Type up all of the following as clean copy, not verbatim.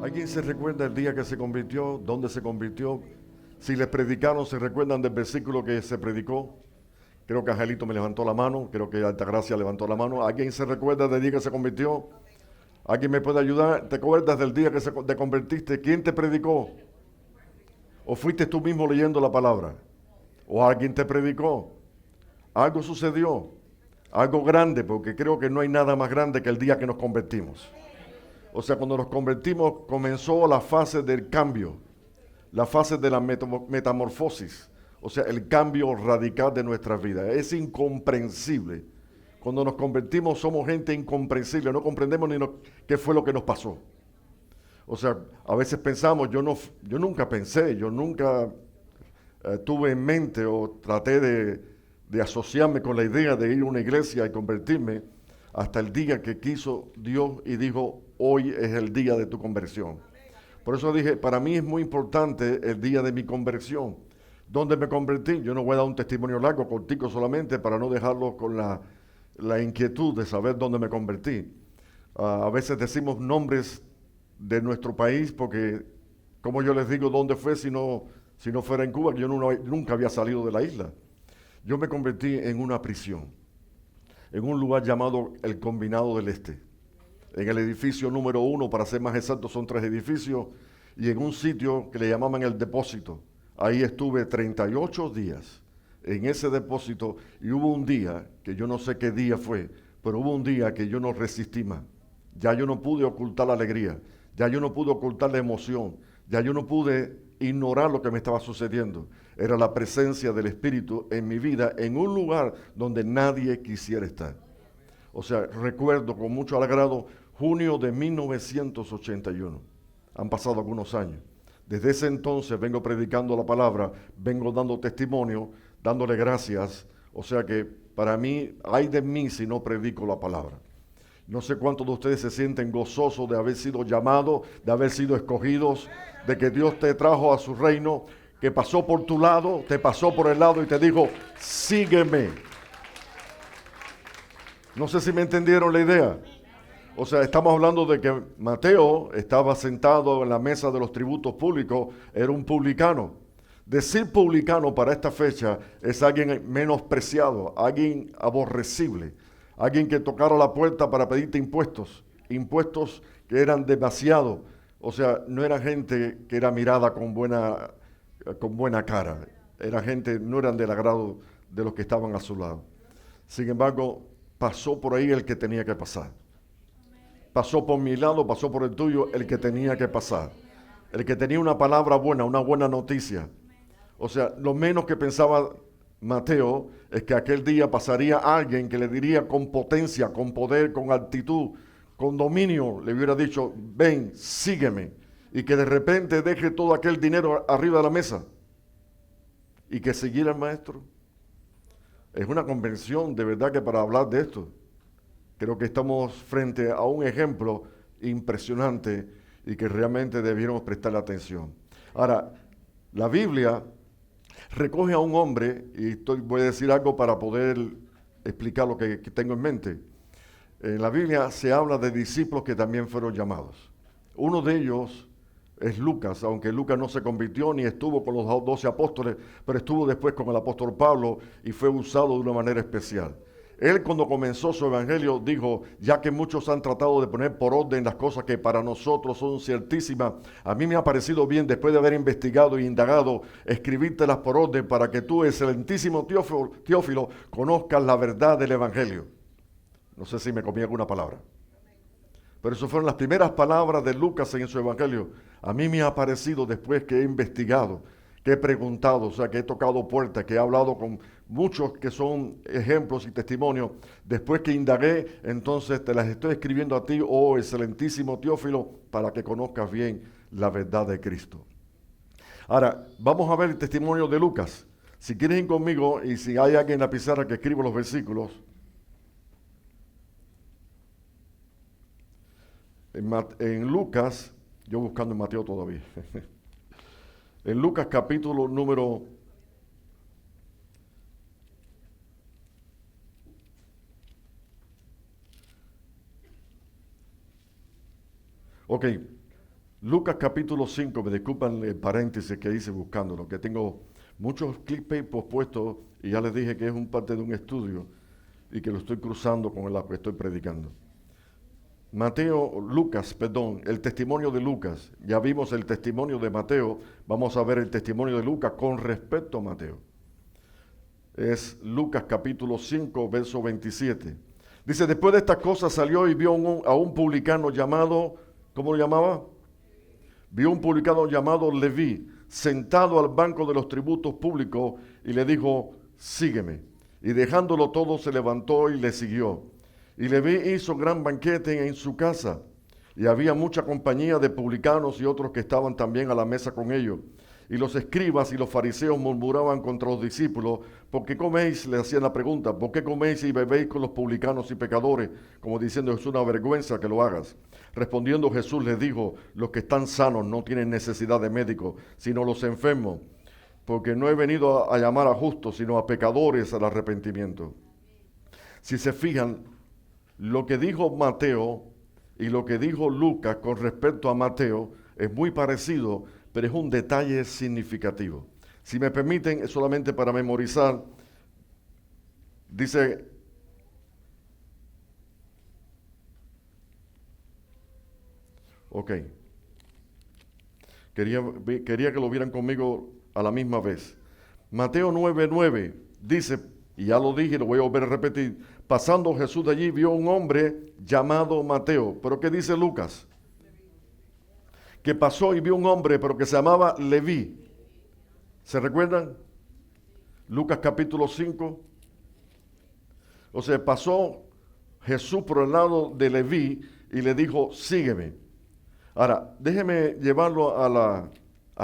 ¿Alguien se recuerda el día que se convirtió? ¿Dónde se convirtió? Si les predicaron, ¿se recuerdan del versículo que se predicó? Creo que Angelito me levantó la mano, creo que Altagracia levantó la mano. ¿Alguien se recuerda del día que se convirtió? ¿Alguien me puede ayudar? ¿Te acuerdas del día que te convertiste? ¿Quién te predicó? ¿O fuiste tú mismo leyendo la palabra? ¿O alguien te predicó? Algo sucedió, algo grande, porque creo que no hay nada más grande que el día que nos convertimos. O sea, cuando nos convertimos comenzó la fase del cambio, la fase de la metamorfosis, o sea, el cambio radical de nuestras vidas. Es incomprensible. Cuando nos convertimos somos gente incomprensible, no comprendemos ni qué fue lo que nos pasó. O sea, a veces pensamos, yo nunca pensé, yo nunca tuve en mente o traté de asociarme con la idea de ir a una iglesia y convertirme hasta el día que quiso Dios y dijo, hoy es el día de tu conversión. Por eso dije, para mí es muy importante el día de mi conversión. ¿Dónde me convertí? Yo no voy a dar un testimonio largo, cortico solamente, para no dejarlo con la inquietud de saber dónde me convertí. A veces decimos nombres de nuestro país porque, como yo les digo, ¿dónde fue si no fuera en Cuba? Que yo nunca había salido de la isla. Yo me convertí en una prisión, en un lugar llamado el Combinado del Este, en el edificio número 1, para ser más exacto, son 3 edificios, y en un sitio que le llamaban el depósito. Ahí estuve 38 días en ese depósito, y hubo un día, que yo no sé qué día fue, pero hubo un día que yo no resistí más. Ya yo no pude ocultar la alegría, ya yo no pude ocultar la emoción, ya yo no pude ignorar lo que me estaba sucediendo. Era la presencia del Espíritu en mi vida, en un lugar donde nadie quisiera estar. O sea, recuerdo con mucho agrado junio de 1981. Han pasado algunos años. Desde ese entonces vengo predicando la palabra, vengo dando testimonio, dándole gracias. O sea que para mí, ay de mí si no predico la palabra. No sé cuántos de ustedes se sienten gozosos de haber sido llamados, de haber sido escogidos, de que Dios te trajo a su reino, que pasó por tu lado, te pasó por el lado y te dijo, sígueme. No sé si me entendieron la idea. O sea, estamos hablando de que Mateo estaba sentado en la mesa de los tributos públicos, era un publicano. Decir publicano para esta fecha es alguien menospreciado, alguien aborrecible, alguien que tocara la puerta para pedirte impuestos, impuestos que eran demasiado. O sea, no era gente que era mirada con buena cara, era gente, no eran del agrado de los que estaban a su lado. Sin embargo, pasó por ahí el que tenía que pasar. Pasó por mi lado, pasó por el tuyo, el que tenía que pasar. El que tenía una palabra buena, una buena noticia. O sea, lo menos que pensaba Mateo es que aquel día pasaría alguien que le diría con potencia, con poder, con actitud, con dominio, le hubiera dicho, ven, sígueme. Y que de repente deje todo aquel dinero arriba de la mesa y que siguiera el maestro. Es una convención de verdad que para hablar de esto. Creo que estamos frente a un ejemplo impresionante y que realmente debiéramos prestarle atención. Ahora, la Biblia recoge a un hombre, y voy a decir algo para poder explicar lo que tengo en mente. En la Biblia se habla de discípulos que también fueron llamados. Uno de ellos es Lucas, aunque Lucas no se convirtió ni estuvo con los 12 apóstoles, pero estuvo después con el apóstol Pablo y fue usado de una manera especial. Él cuando comenzó su evangelio dijo, ya que muchos han tratado de poner por orden las cosas que para nosotros son ciertísimas, a mí me ha parecido bien, después de haber investigado e indagado, escribírtelas por orden para que tú, excelentísimo Teófilo, conozcas la verdad del evangelio. No sé si me comí alguna palabra. Pero esas fueron las primeras palabras de Lucas en su evangelio. A mí me ha parecido, después que he investigado, que he preguntado, o sea, que he tocado puertas, que he hablado con muchos que son ejemplos y testimonios, después que indagué, entonces te las estoy escribiendo a ti, oh excelentísimo Teófilo, para que conozcas bien la verdad de Cristo. Ahora, vamos a ver el testimonio de Lucas. Si quieren ir conmigo, y si hay alguien en la pizarra que escriba los versículos, en Lucas, yo buscando en Mateo todavía, en Lucas capítulo número Lucas capítulo 5, me disculpan el paréntesis que hice buscándolo, que tengo muchos clickbait puestos y ya les dije que es un parte de un estudio y que lo estoy cruzando con lo que estoy predicando. El testimonio de Lucas. Ya vimos el testimonio de Mateo, vamos a ver el testimonio de Lucas con respecto a Mateo. Es Lucas capítulo 5, verso 27. Dice, después de estas cosas salió y vio a un publicano llamado, ¿cómo lo llamaba? Vio un publicano llamado Leví, sentado al banco de los tributos públicos, y le dijo, sígueme. Y dejándolo todo, se levantó y le siguió. Y Leví hizo gran banquete en su casa, y había mucha compañía de publicanos y otros que estaban también a la mesa con ellos. Y los escribas y los fariseos murmuraban contra los discípulos, ¿por qué coméis? Le hacían la pregunta, ¿por qué coméis y bebéis con los publicanos y pecadores? Como diciendo, es una vergüenza que lo hagas. Respondiendo Jesús les dijo, los que están sanos no tienen necesidad de médico, sino los enfermos, porque no he venido a llamar a justos, sino a pecadores al arrepentimiento. Si se fijan, lo que dijo Mateo y lo que dijo Lucas con respecto a Mateo es muy parecido, pero es un detalle significativo. Si me permiten, es solamente para memorizar, dice, ok, quería que lo vieran conmigo a la misma vez. Mateo 9:9 dice, y ya lo dije, lo voy a volver a repetir, pasando Jesús de allí vio un hombre llamado Mateo. ¿Pero qué dice Lucas? Que pasó y vio un hombre, pero que se llamaba Leví. ¿Se recuerdan? Lucas capítulo 5. O sea, pasó Jesús por el lado de Leví y le dijo, sígueme. Ahora, déjeme llevarlo a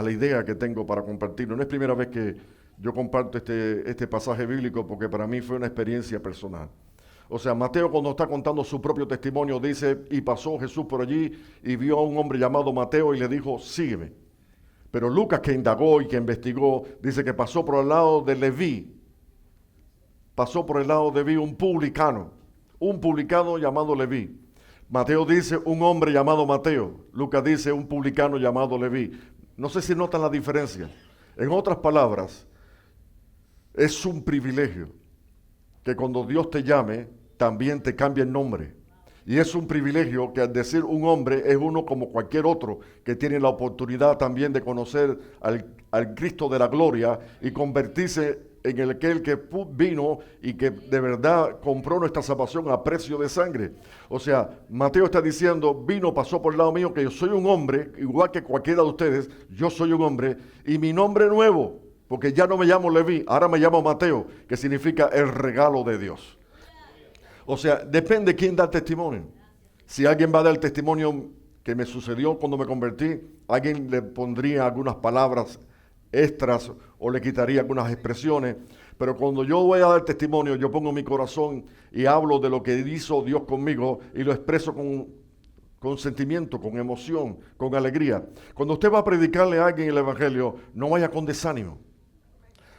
la idea que tengo para compartirlo. No es primera vez que yo comparto este pasaje bíblico porque para mí fue una experiencia personal. O sea, Mateo cuando está contando su propio testimonio dice, y pasó Jesús por allí y vio a un hombre llamado Mateo y le dijo, sígueme. Pero Lucas, que indagó y que investigó, dice que pasó por el lado de Leví. Pasó por el lado de Leví un publicano llamado Leví. Mateo dice un hombre llamado Mateo. Lucas dice un publicano llamado Leví. No sé si notan la diferencia. En otras palabras, es un privilegio que cuando Dios te llame, también te cambie el nombre. Y es un privilegio que al decir un hombre es uno como cualquier otro que tiene la oportunidad también de conocer al Cristo de la gloria y convertirse en aquel que vino y que de verdad compró nuestra salvación a precio de sangre. O sea, Mateo está diciendo, pasó por el lado mío, que yo soy un hombre, igual que cualquiera de ustedes, yo soy un hombre, y mi nombre nuevo, porque ya no me llamo Leví, ahora me llamo Mateo, que significa el regalo de Dios. O sea, depende quién da el testimonio. Si alguien va a dar el testimonio que me sucedió cuando me convertí, alguien le pondría algunas palabras extras o le quitaría algunas expresiones. Pero cuando yo voy a dar testimonio, yo pongo mi corazón y hablo de lo que hizo Dios conmigo y lo expreso con sentimiento, con emoción, con alegría. Cuando usted va a predicarle a alguien el evangelio, no vaya con desánimo.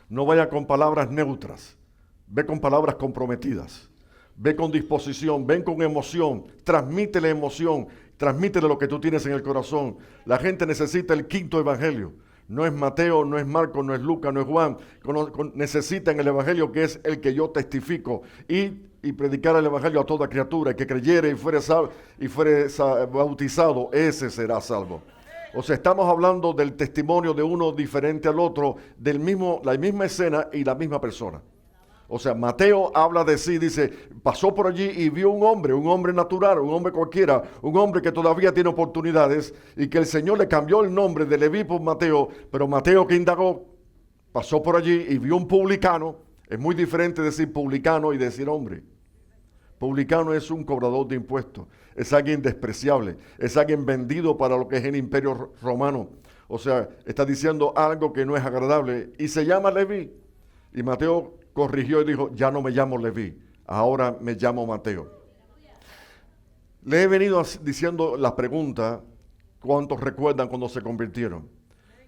No vaya con palabras neutras. Ve con palabras comprometidas. Ve con disposición, ven con emoción, transmítele emoción, transmítele lo que tú tienes en el corazón. La gente necesita el quinto evangelio. No es Mateo, no es Marcos, no es Lucas, no es Juan. Necesitan el evangelio que es el que yo testifico. Y predicar el evangelio a toda criatura. Que creyere y fuere bautizado, ese será salvo. O sea, estamos hablando del testimonio de uno diferente al otro, la misma escena y la misma persona. O sea, Mateo habla de sí, dice, pasó por allí y vio un hombre natural, un hombre cualquiera, un hombre que todavía tiene oportunidades y que el Señor le cambió el nombre de Leví por Mateo, pero Mateo que indagó, pasó por allí y vio un publicano. Es muy diferente decir publicano y decir hombre. Publicano es un cobrador de impuestos, es alguien despreciable, es alguien vendido para lo que es el imperio romano. O sea, está diciendo algo que no es agradable y se llama Leví. Y Mateo corrigió y dijo, ya no me llamo Leví, ahora me llamo Mateo. Le he venido diciendo la pregunta, ¿cuántos recuerdan cuando se convirtieron?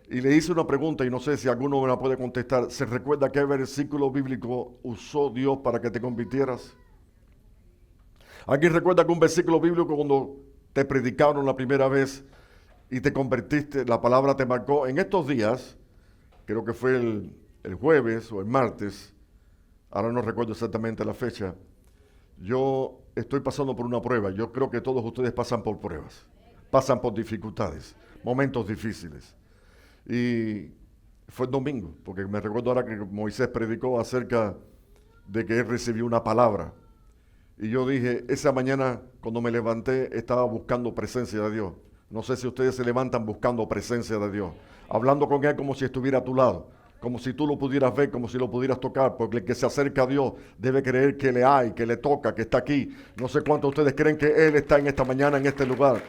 Y le hice una pregunta y no sé si alguno me la puede contestar. ¿Se recuerda qué versículo bíblico usó Dios para que te convirtieras? ¿Alguien recuerda algún versículo bíblico cuando te predicaron la primera vez y te convertiste, la palabra te marcó. En estos días, creo que fue el jueves o el martes, ahora no recuerdo exactamente la fecha, yo estoy pasando por una prueba. Yo creo que todos ustedes pasan por pruebas, pasan por dificultades, momentos difíciles. Y fue el domingo, porque me recuerdo ahora que Moisés predicó acerca de que él recibió una palabra. Y yo dije, esa mañana cuando me levanté estaba buscando presencia de Dios. No sé si ustedes se levantan buscando presencia de Dios, hablando con Él como si estuviera a tu lado, como si tú lo pudieras ver, como si lo pudieras tocar, porque el que se acerca a Dios debe creer que le hay, que le toca, que está aquí. No sé cuántos de ustedes creen que Él está en esta mañana, en este lugar.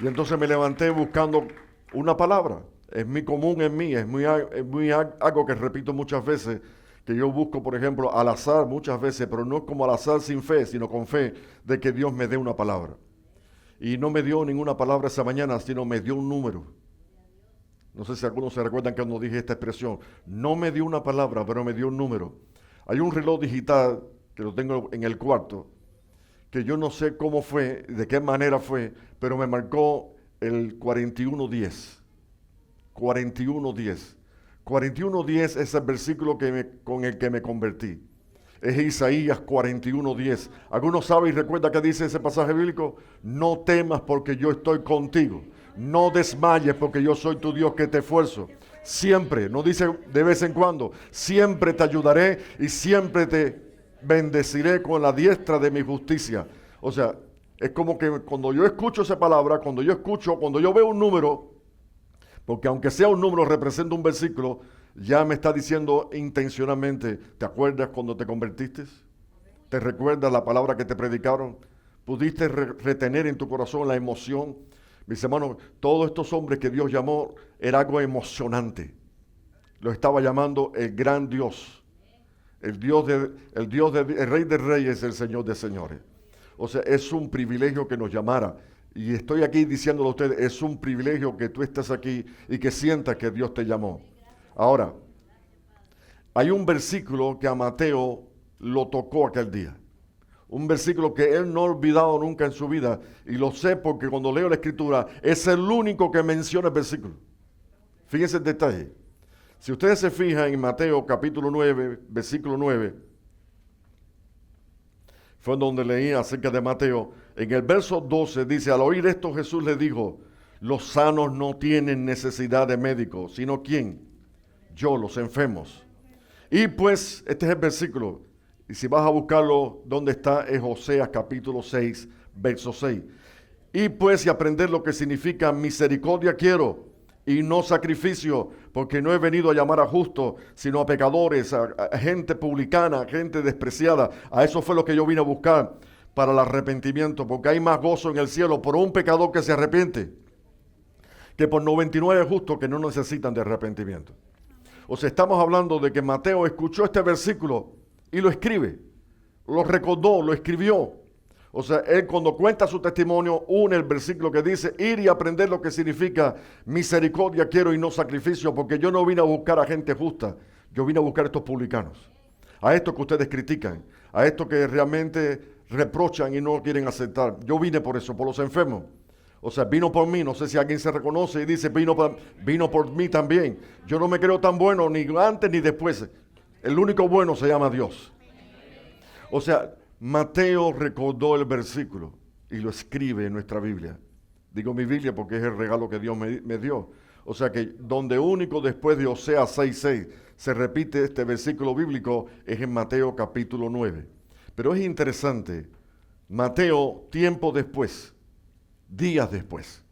Y entonces me levanté buscando una palabra. Es muy común en mí, es muy algo que repito muchas veces, que yo busco, por ejemplo, al azar muchas veces, pero no como al azar sin fe, sino con fe de que Dios me dé una palabra. Y no me dio ninguna palabra esa mañana, sino me dio un número. No sé si algunos se recuerdan que cuando dije esta expresión. No me dio una palabra, pero me dio un número. Hay un reloj digital que lo tengo en el cuarto, que yo no sé cómo fue, de qué manera fue, pero me marcó el 4110. 4110. 4110 es el versículo con el que me convertí. Es Isaías 41:10. ¿Algunos saben y recuerdan qué dice ese pasaje bíblico? No temas porque yo estoy contigo. No desmayes porque yo soy tu Dios que te esfuerzo. Siempre, no dice de vez en cuando, siempre te ayudaré y siempre te bendeciré con la diestra de mi justicia. O sea, es como que cuando yo escucho esa palabra, cuando yo veo un número, porque aunque sea un número representa un versículo, ya me está diciendo intencionalmente, ¿te acuerdas cuando te convertiste? ¿Te recuerdas la palabra que te predicaron? ¿Pudiste retener en tu corazón la emoción? Mis hermanos, todos estos hombres que Dios llamó era algo emocionante. Lo estaba llamando el gran Dios. El Rey de Reyes, el Señor de Señores. O sea, es un privilegio que nos llamara. Y estoy aquí diciéndole a ustedes, es un privilegio que tú estés aquí y que sientas que Dios te llamó. Ahora, hay un versículo que a Mateo lo tocó aquel día. Un versículo que él no ha olvidado nunca en su vida. Y lo sé porque cuando leo la Escritura, es el único que menciona el versículo. Fíjense el detalle. Si ustedes se fijan en Mateo capítulo 9, versículo 9, fue donde leí acerca de Mateo. En el verso 12 dice, al oír esto Jesús le dijo, los sanos no tienen necesidad de médico, sino ¿quién? Yo, los enfermos. Y pues, este es el versículo, y si vas a buscarlo, ¿dónde está? Es Oseas capítulo 6, verso 6. Y pues, y aprender lo que significa misericordia quiero, y no sacrificio, porque no he venido a llamar a justos, sino a pecadores, a gente publicana, a gente despreciada. A eso fue lo que yo vine a buscar para el arrepentimiento, porque hay más gozo en el cielo por un pecador que se arrepiente, que por 99 justos que no necesitan de arrepentimiento. O sea, estamos hablando de que Mateo escuchó este versículo y lo escribe, lo recordó, lo escribió. O sea, él cuando cuenta su testimonio, une el versículo que dice, ir y aprender lo que significa misericordia quiero y no sacrificio, porque yo no vine a buscar a gente justa, yo vine a buscar a estos publicanos, a estos que ustedes critican, a estos que realmente reprochan y no quieren aceptar. Yo vine por eso, por los enfermos. O sea, vino por mí, no sé si alguien se reconoce y dice, vino por mí también. Yo no me creo tan bueno ni antes ni después. El único bueno se llama Dios. O sea, Mateo recordó el versículo y lo escribe en nuestra Biblia. Digo mi Biblia porque es el regalo que Dios me dio. O sea que donde único después de Oseas 6:6 se repite este versículo bíblico es en Mateo capítulo 9. Pero es interesante, Mateo tiempo después, días después,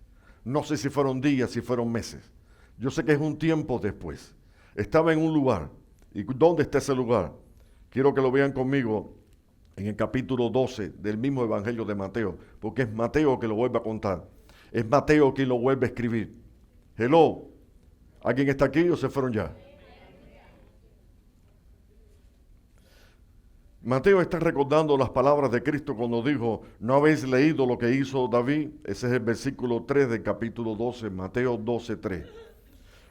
no sé si fueron días, si fueron meses, yo sé que es un tiempo después, estaba en un lugar. ¿Y dónde está ese lugar? Quiero que lo vean conmigo en el capítulo 12 del mismo Evangelio de Mateo, porque es Mateo que lo vuelve a contar, es Mateo quien lo vuelve a escribir. Hello, ¿alguien está aquí o se fueron ya? Mateo está recordando las palabras de Cristo cuando dijo, ¿no habéis leído lo que hizo David? Ese es el versículo 3 del capítulo 12, Mateo 12:3.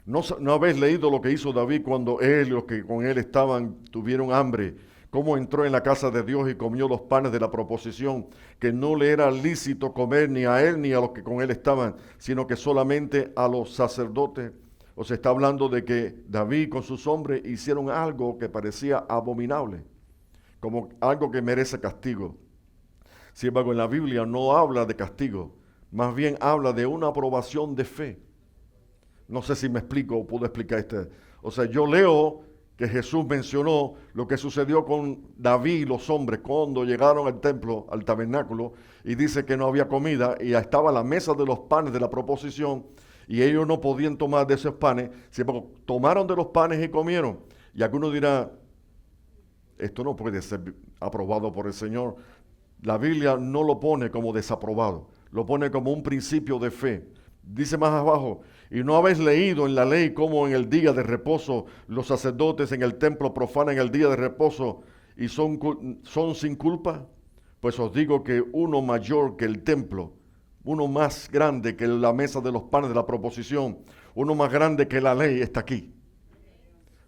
¿No habéis leído lo que hizo David cuando él y los que con él estaban tuvieron hambre, cómo entró en la casa de Dios y comió los panes de la proposición, que no le era lícito comer ni a él ni a los que con él estaban, sino que solamente a los sacerdotes. O sea, está hablando de que David con sus hombres hicieron algo que parecía abominable, como algo que merece castigo. Sin embargo, en la Biblia no habla de castigo, más bien habla de una aprobación de fe. No sé si me explico o puedo explicar esto. O sea, yo leo que Jesús mencionó lo que sucedió con David y los hombres cuando llegaron al templo, al tabernáculo, y dice que no había comida y estaba la mesa de los panes de la proposición y ellos no podían tomar de esos panes, sino tomaron de los panes y comieron. Y alguno dirá, esto no puede ser aprobado por el Señor. La Biblia no lo pone como desaprobado, lo pone como un principio de fe. Dice más abajo, y no habéis leído en la ley cómo en el día de reposo los sacerdotes en el templo profanan el día de reposo y son sin culpa. Pues os digo que uno mayor que el templo, uno más grande que la mesa de los panes de la proposición, uno más grande que la ley está aquí.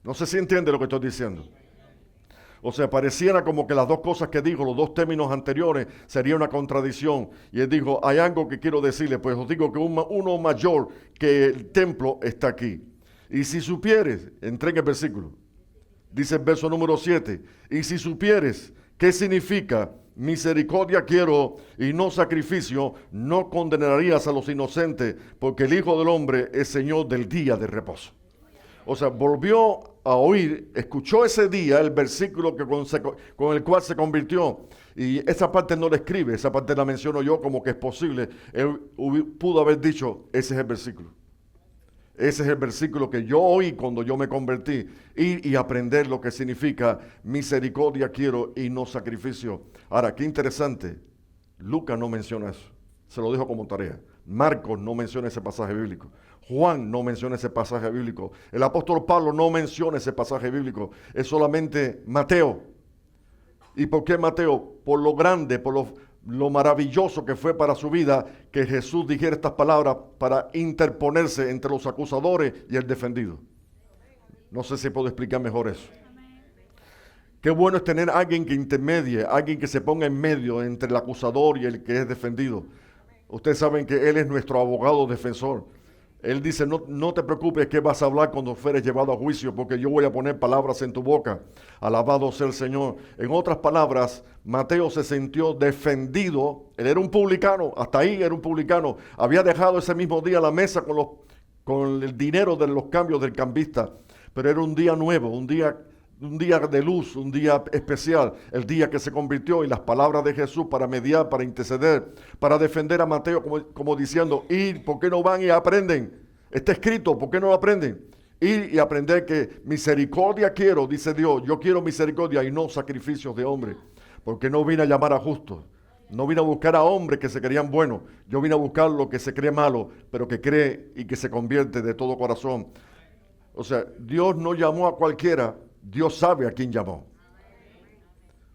No sé si entiende lo que estoy diciendo. O sea, pareciera como que las dos cosas que dijo, los dos términos anteriores, sería una contradicción. Y él dijo, hay algo que quiero decirle, pues os digo que uno mayor que el templo está aquí. Y si supieres, entré en el versículo, dice el verso número 7, y si supieres qué significa misericordia quiero y no sacrificio, no condenarías a los inocentes, porque el Hijo del Hombre es Señor del día de reposo. O sea, volvió a oír, escuchó ese día el versículo con el cual se convirtió. Y esa parte no la escribe, esa parte la menciono yo como que es posible. Él pudo haber dicho, ese es el versículo. Ese es el versículo que yo oí cuando yo me convertí. Ir y aprender lo que significa misericordia quiero y no sacrificio. Ahora, qué interesante. Lucas no menciona eso. Se lo dejo como tarea. Marcos no menciona ese pasaje bíblico. Juan no menciona ese pasaje bíblico. El apóstol Pablo no menciona ese pasaje bíblico. Es solamente Mateo. ¿Y por qué Mateo? Por lo grande, por lo maravilloso que fue para su vida que Jesús dijera estas palabras para interponerse entre los acusadores y el defendido. No sé si puedo explicar mejor eso. Qué bueno es tener a alguien que intermedie, alguien que se ponga en medio entre el acusador y el que es defendido. Ustedes saben que Él es nuestro abogado defensor. Él dice, no te preocupes que vas a hablar cuando fueres llevado a juicio, porque yo voy a poner palabras en tu boca. Alabado sea el Señor. En otras palabras, Mateo se sintió defendido. Él era un publicano, hasta ahí era un publicano. Había dejado ese mismo día la mesa con el dinero de los cambios del cambista. Pero era un día nuevo, un día de luz, un día especial, el día que se convirtió, y las palabras de Jesús para mediar, para interceder, para defender a Mateo, como diciendo, ir, ¿por qué no van y aprenden? Está escrito, ¿por qué no lo aprenden? Ir y aprender que misericordia quiero, dice Dios, yo quiero misericordia y no sacrificios de hombre, porque no vine a llamar a justos, no vine a buscar a hombres que se creían buenos, yo vine a buscar lo que se cree malo, pero que cree y que se convierte de todo corazón. O sea, Dios no llamó a cualquiera, Dios sabe a quién llamó.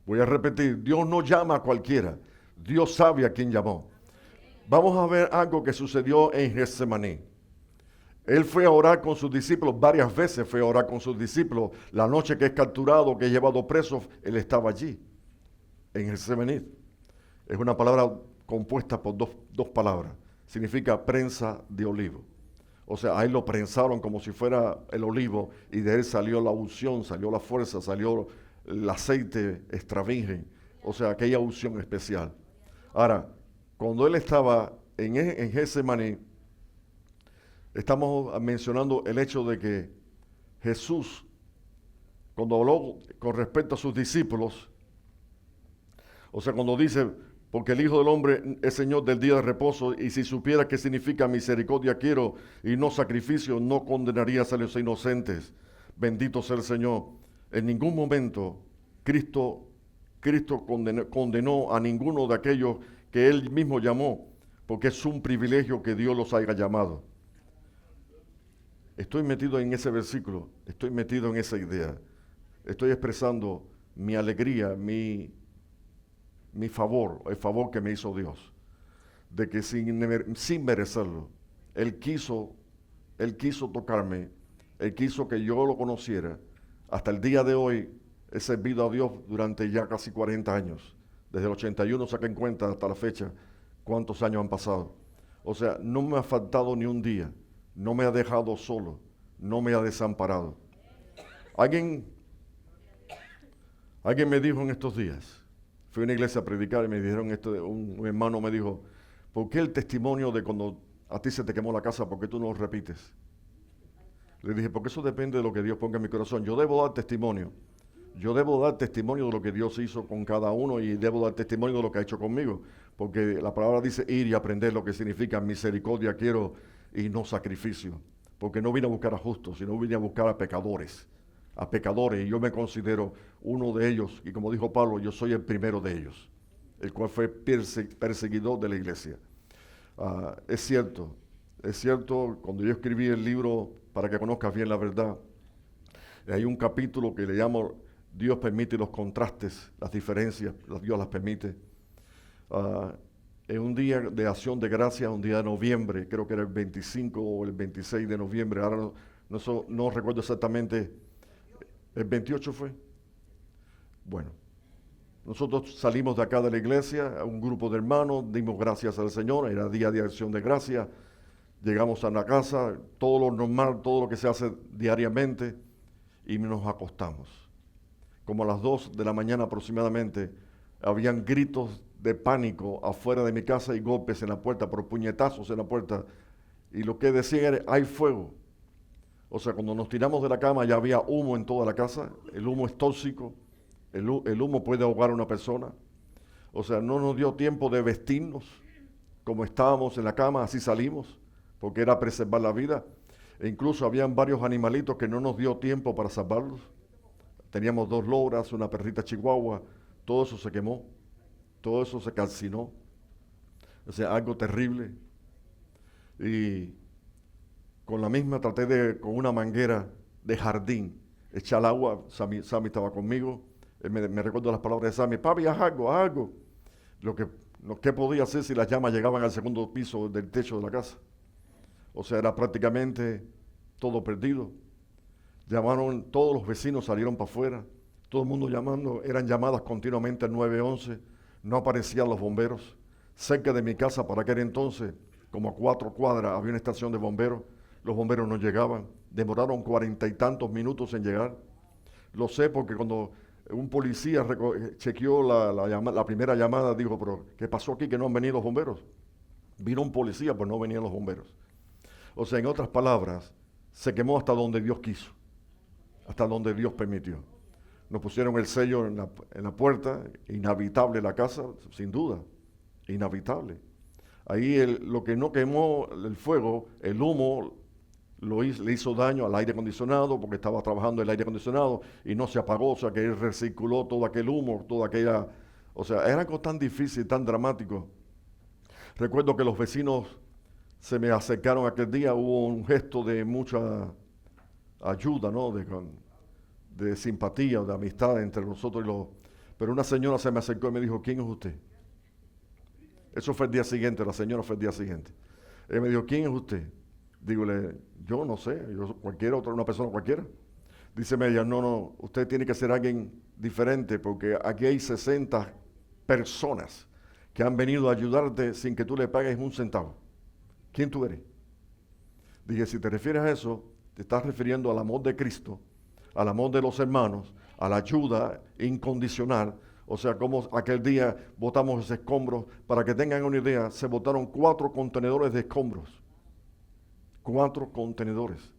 Voy a repetir, Dios no llama a cualquiera, Dios sabe a quién llamó. Vamos a ver algo que sucedió en Getsemaní. Él fue a orar con sus discípulos, varias veces fue a orar con sus discípulos. La noche que es capturado, que es llevado preso, él estaba allí, en Getsemaní. Es una palabra compuesta por dos palabras. Significa prensa de olivo. O sea, ahí lo prensaron como si fuera el olivo y de él salió la unción, salió la fuerza, salió el aceite extra virgen. O sea, aquella unción especial. Ahora, cuando él estaba en Getsemaní, estamos mencionando el hecho de que Jesús, cuando habló con respecto a sus discípulos, o sea, cuando dice, porque el Hijo del Hombre es Señor del día de reposo, y si supiera qué significa misericordia quiero y no sacrificio, no condenarías a los inocentes. Bendito sea el Señor. En ningún momento Cristo condenó a ninguno de aquellos que Él mismo llamó, porque es un privilegio que Dios los haya llamado. Estoy metido en ese versículo, estoy metido en esa idea. Estoy expresando mi alegría, mi favor, el favor que me hizo Dios, de que sin merecerlo, Él quiso tocarme, Él quiso que yo lo conociera. Hasta el día de hoy, he servido a Dios durante ya casi 40 años. Desde el 81 saquen cuenta hasta la fecha cuántos años han pasado. O sea, no me ha faltado ni un día, no me ha dejado solo, no me ha desamparado. Alguien me dijo en estos días, fui a una iglesia a predicar y me dijeron esto, un hermano me dijo, ¿por qué el testimonio de cuando a ti se te quemó la casa, por qué tú no lo repites? Le dije, porque eso depende de lo que Dios ponga en mi corazón. Yo debo dar testimonio. Yo debo dar testimonio de lo que Dios hizo con cada uno y debo dar testimonio de lo que ha hecho conmigo. Porque la palabra dice ir y aprender lo que significa misericordia quiero y no sacrificio. Porque no vine a buscar a justos, sino vine a buscar a pecadores. A pecadores, y yo me considero uno de ellos. Y como dijo Pablo, yo soy el primero de ellos, el cual fue perseguidor de la iglesia. Es cierto, cuando yo escribí el libro Para que conozcas bien la verdad, hay un capítulo que le llamo Dios permite los contrastes, las diferencias, Dios las permite. En un día de acción de gracias, un día de noviembre, creo que era el 25 o el 26 de noviembre, ahora no recuerdo exactamente, ¿el 28 fue? Bueno, nosotros salimos de acá de la iglesia, un grupo de hermanos, dimos gracias al Señor, era día de acción de gracias, llegamos a la casa, todo lo normal, todo lo que se hace diariamente, y nos acostamos. Como a las 2 de la mañana aproximadamente, habían gritos de pánico afuera de mi casa y golpes en la puerta, por puñetazos en la puerta, y lo que decían era, hay fuego. O sea, cuando nos tiramos de la cama ya había humo en toda la casa, el humo es tóxico, el humo puede ahogar a una persona. O sea, no nos dio tiempo de vestirnos como estábamos en la cama, así salimos, porque era preservar la vida. E incluso habían varios animalitos que no nos dio tiempo para salvarlos. Teníamos 2 logras, una perrita chihuahua, todo eso se quemó, todo eso se calcinó. O sea, algo terrible. Y con la misma traté con una manguera de jardín, echar agua. Sammy estaba conmigo. Me recuerdo las palabras de Sammy, papi, haz algo. Lo que podía hacer si las llamas llegaban al segundo piso del techo de la casa. O sea, era prácticamente todo perdido. Llamaron, todos los vecinos salieron para afuera, todo el mundo llamando, eran llamadas continuamente al 911, no aparecían los bomberos. Cerca de mi casa, para aquel entonces, como a 4 cuadras, había una estación de bomberos, los bomberos no llegaban, demoraron 40 y tantos minutos en llegar. Lo sé porque cuando un policía chequeó la primera llamada, dijo, pero ¿qué pasó aquí que no han venido los bomberos? Vino un policía, pues no venían los bomberos. O sea, en otras palabras, se quemó hasta donde Dios quiso, hasta donde Dios permitió. Nos pusieron el sello en la puerta, inhabitable la casa, sin duda, inhabitable. Ahí lo que no quemó el fuego, el humo, le hizo daño al aire acondicionado, porque estaba trabajando el aire acondicionado y no se apagó, o sea que él recirculó todo aquel humo, toda aquella... O sea, era algo tan difícil, tan dramático. Recuerdo que los vecinos se me acercaron aquel día, hubo un gesto de mucha ayuda, ¿no? De simpatía, de amistad entre nosotros Pero una señora se me acercó y me dijo, ¿quién es usted? Eso fue el día siguiente, la señora fue el día siguiente. Ella me dijo, ¿quién es usted? Dígole, yo no sé, yo una persona cualquiera. Díceme ella, no, usted tiene que ser alguien diferente porque aquí hay 60 personas que han venido a ayudarte sin que tú le pagues un centavo. ¿Quién tú eres? Dije, si te refieres a eso, te estás refiriendo al amor de Cristo, al amor de los hermanos, a la ayuda incondicional. O sea, como aquel día botamos esos escombros, para que tengan una idea, se botaron 4 contenedores de escombros. 4 contenedores,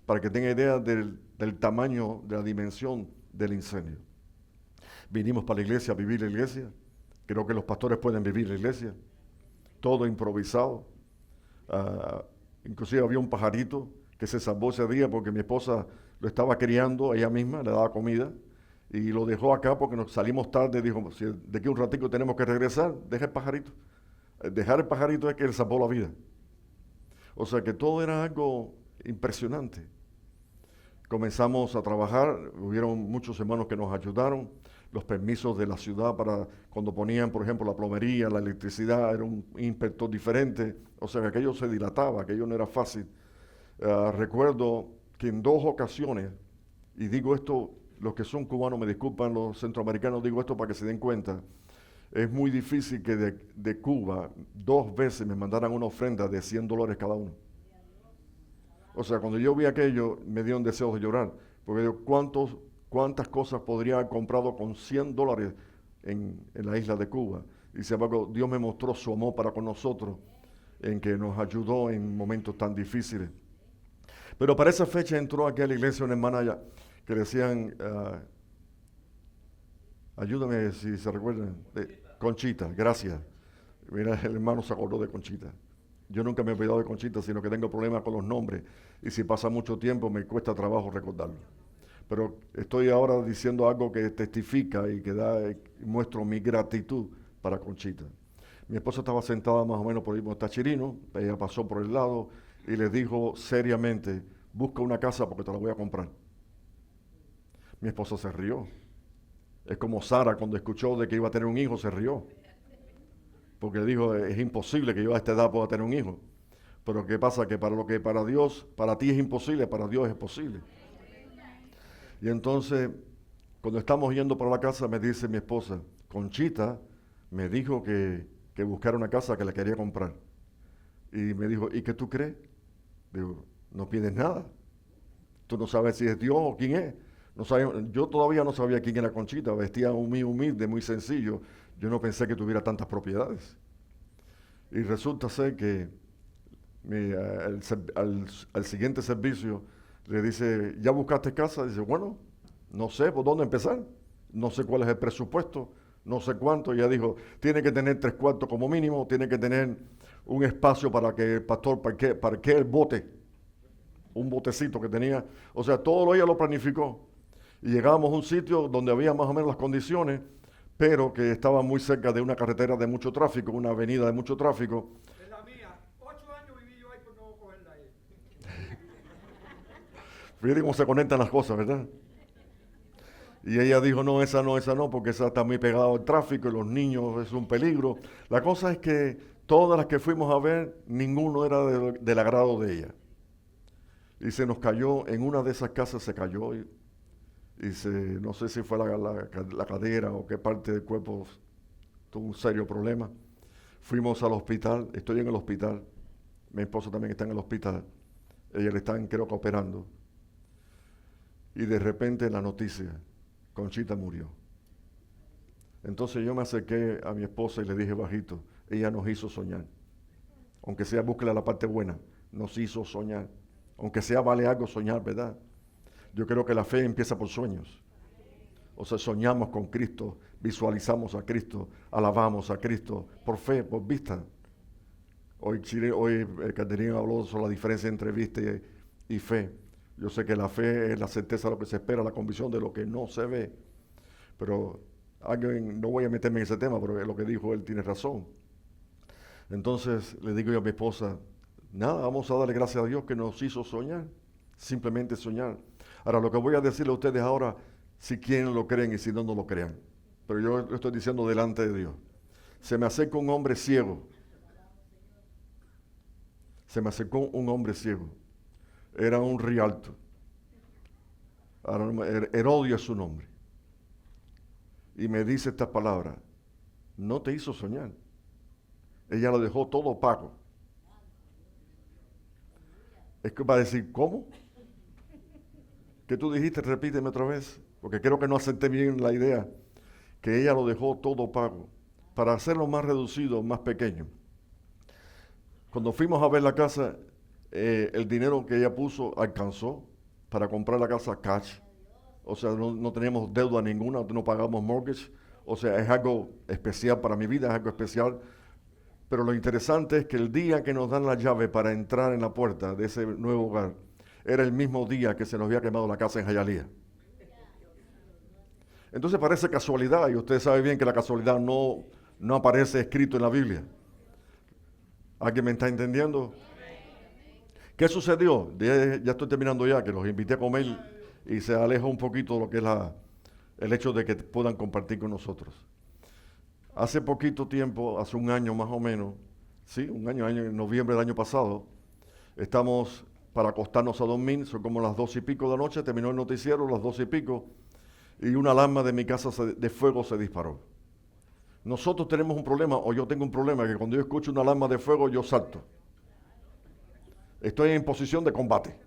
para que tengan idea del tamaño, de la dimensión del incendio. Vinimos para la iglesia a vivir la iglesia. Creo que los pastores pueden vivir la iglesia. Todo improvisado. Inclusive había un pajarito que se salvó ese día porque mi esposa lo estaba criando ella misma, le daba comida y lo dejó acá porque nos salimos tarde. Dijo, si de aquí un ratico tenemos que regresar, deja el pajarito. Dejar el pajarito es que le salvó la vida. O sea que todo era algo impresionante. Comenzamos a trabajar, hubieron muchos hermanos que nos ayudaron, los permisos de la ciudad para cuando ponían, por ejemplo, la plomería, la electricidad, era un ímpetu diferente, o sea que aquello se dilataba, aquello no era fácil. Recuerdo que en 2 ocasiones, y digo esto los que son cubanos, me disculpan los centroamericanos, digo esto para que se den cuenta, es muy difícil que de Cuba 2 veces me mandaran una ofrenda de $100 cada uno. O sea, cuando yo vi aquello, me dio un deseo de llorar, porque digo, ¿cuántas cosas podría haber comprado con $100 en la isla de Cuba? Y sin embargo, Dios me mostró su amor para con nosotros, en que nos ayudó en momentos tan difíciles. Pero para esa fecha entró aquí a la iglesia una hermana allá, que decían, ayúdame si se recuerdan, Conchita, gracias. Mira, el hermano se acordó de Conchita. Yo nunca me he olvidado de Conchita, sino que tengo problemas con los nombres, y si pasa mucho tiempo me cuesta trabajo recordarlo. Pero estoy ahora diciendo algo que testifica y que muestro mi gratitud para Conchita. Mi esposa estaba sentada más o menos por ahí por Tachirino, ella pasó por el lado y le dijo seriamente, busca una casa porque te la voy a comprar. Mi esposa se rió. Es como Sara cuando escuchó de que iba a tener un hijo, se rió. Porque dijo, es imposible que yo a esta edad pueda tener un hijo. Pero ¿qué pasa? Que lo que para Dios, para ti es imposible, para Dios es posible. Y entonces, cuando estamos yendo para la casa, me dice mi esposa, Conchita me dijo que buscara una casa que la quería comprar. Y me dijo, ¿y qué tú crees? Digo, no pides nada. Tú no sabes si es Dios o quién es. No yo todavía no sabía quién era Conchita, vestía muy humilde, muy sencillo. Yo no pensé que tuviera tantas propiedades. Y resulta ser que al siguiente servicio le dice, ¿ya buscaste casa? Dice, bueno, no sé por dónde empezar. No sé cuál es el presupuesto, no sé cuánto. Y ella dijo, tiene que tener 3 cuartos como mínimo, tiene que tener un espacio para que el pastor parquee el bote, un botecito que tenía. O sea, todo ella lo planificó. Y llegábamos a un sitio donde había más o menos las condiciones, pero que estaba muy cerca de una carretera de mucho tráfico, una avenida de mucho tráfico. Es la mía. 8 años viví yo ahí por no cogerla ahí. Fíjate cómo se conectan las cosas, ¿verdad? Y ella dijo, no, esa no, porque esa está muy pegada al tráfico y los niños es un peligro. La cosa es que todas las que fuimos a ver, ninguno era del agrado de ella. Y se nos cayó, en una de esas casas se cayó y no sé si fue la cadera o qué parte del cuerpo tuvo un serio problema. Fuimos al hospital, estoy en el hospital, mi esposo también está en el hospital, ella le están creo que operando. Y de repente la noticia, Conchita murió. Entonces yo me acerqué a mi esposa y le dije bajito, ella nos hizo soñar. Aunque sea, búsquela la parte buena, nos hizo soñar. Aunque sea, vale algo soñar, ¿verdad? Yo creo que la fe empieza por sueños. O sea, soñamos con Cristo, visualizamos a Cristo, alabamos a Cristo, por fe, por vista. Hoy Caterina habló sobre la diferencia entre vista y fe. Yo sé que la fe es la certeza de lo que se espera, la convicción de lo que no se ve. Pero no voy a meterme en ese tema, pero lo que dijo él tiene razón. Entonces le digo yo a mi esposa, nada, vamos a darle gracias a Dios que nos hizo soñar, simplemente soñar. Ahora, lo que voy a decirle a ustedes ahora, si quieren lo creen y si no, no lo crean. Pero yo lo estoy diciendo delante de Dios. Se me acercó un hombre ciego. Se me acercó un hombre ciego. Era un rialto. Herodio es su nombre. Y me dice estas palabras. No te hizo soñar. Ella lo dejó todo pago. Es que va a decir, ¿cómo? ¿Qué tú dijiste? Repíteme otra vez, porque creo que no acepté bien la idea, que ella lo dejó todo pago, para hacerlo más reducido, más pequeño. Cuando fuimos a ver la casa, el dinero que ella puso alcanzó para comprar la casa cash. O sea, no teníamos deuda ninguna, no pagamos mortgage. O sea, es algo especial para mi vida, es algo especial. Pero lo interesante es que el día que nos dan la llave para entrar en la puerta de ese nuevo hogar, era el mismo día que se nos había quemado la casa en Hialeah. Entonces parece casualidad, y usted sabe bien que la casualidad no aparece escrito en la Biblia. ¿Alguien me está entendiendo? ¿Qué sucedió? Ya estoy terminando ya, que los invité a comer y se aleja un poquito de lo que es el hecho de que puedan compartir con nosotros. Hace poquito tiempo, hace un año más o menos, sí, un año, en noviembre del año pasado, estamos para acostarnos a dormir, son como las 2:00 y pico de la noche, terminó el noticiero, las 2:00 y pico, y una alarma de mi casa de fuego se disparó. Nosotros tenemos un problema, o yo tengo un problema, que cuando yo escucho una alarma de fuego, yo salto. Estoy en posición de combate.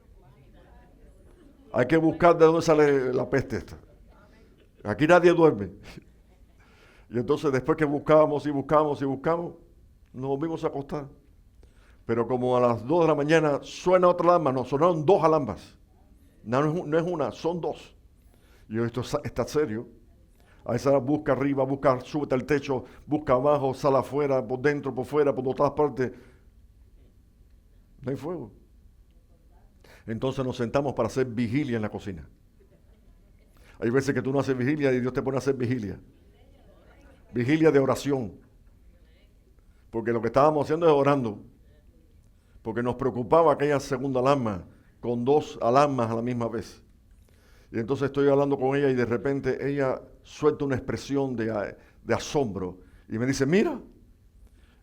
Hay que buscar de dónde sale la peste esta. Aquí nadie duerme. Y entonces después que buscábamos y buscábamos y buscamos, nos volvimos a acostar. Pero como a las 2 de la mañana suena otra alarma, nos sonaron 2 alarmas. No es una, son 2. Y yo, esto está serio. A esa hora busca arriba, busca, súbete al techo, busca abajo, sale afuera, por dentro, por fuera, por todas partes. No hay fuego. Entonces nos sentamos para hacer vigilia en la cocina. Hay veces que tú no haces vigilia y Dios te pone a hacer vigilia. Vigilia de oración. Porque lo que estábamos haciendo es orando. Porque nos preocupaba aquella segunda alarma con 2 alarmas a la misma vez. Y entonces estoy hablando con ella y de repente ella suelta una expresión de asombro y me dice, mira.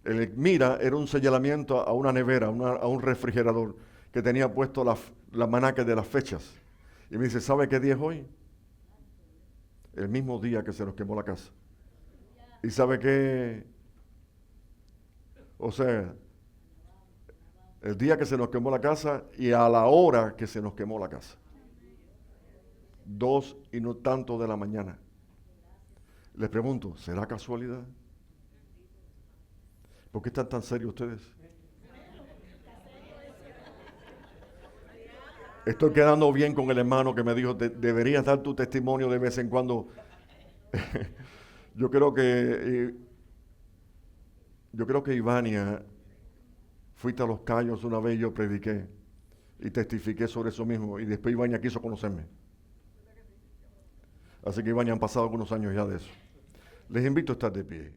El mira era un señalamiento a una nevera, a un refrigerador que tenía puesto la manaque de las fechas. Y me dice, ¿sabe qué día es hoy? El mismo día que se nos quemó la casa. ¿Y sabe qué? O sea, el día que se nos quemó la casa y a la hora que se nos quemó la casa. 2 y no tanto de la mañana. Les pregunto, ¿será casualidad? ¿Por qué están tan serios ustedes? Estoy quedando bien con el hermano que me dijo, deberías dar tu testimonio de vez en cuando. Yo creo que Ivania, fuiste a Los Cayos una vez y yo prediqué y testifiqué sobre eso mismo y después Ivania quiso conocerme. Así que Ivania han pasado algunos años ya de eso. Les invito a estar de pie.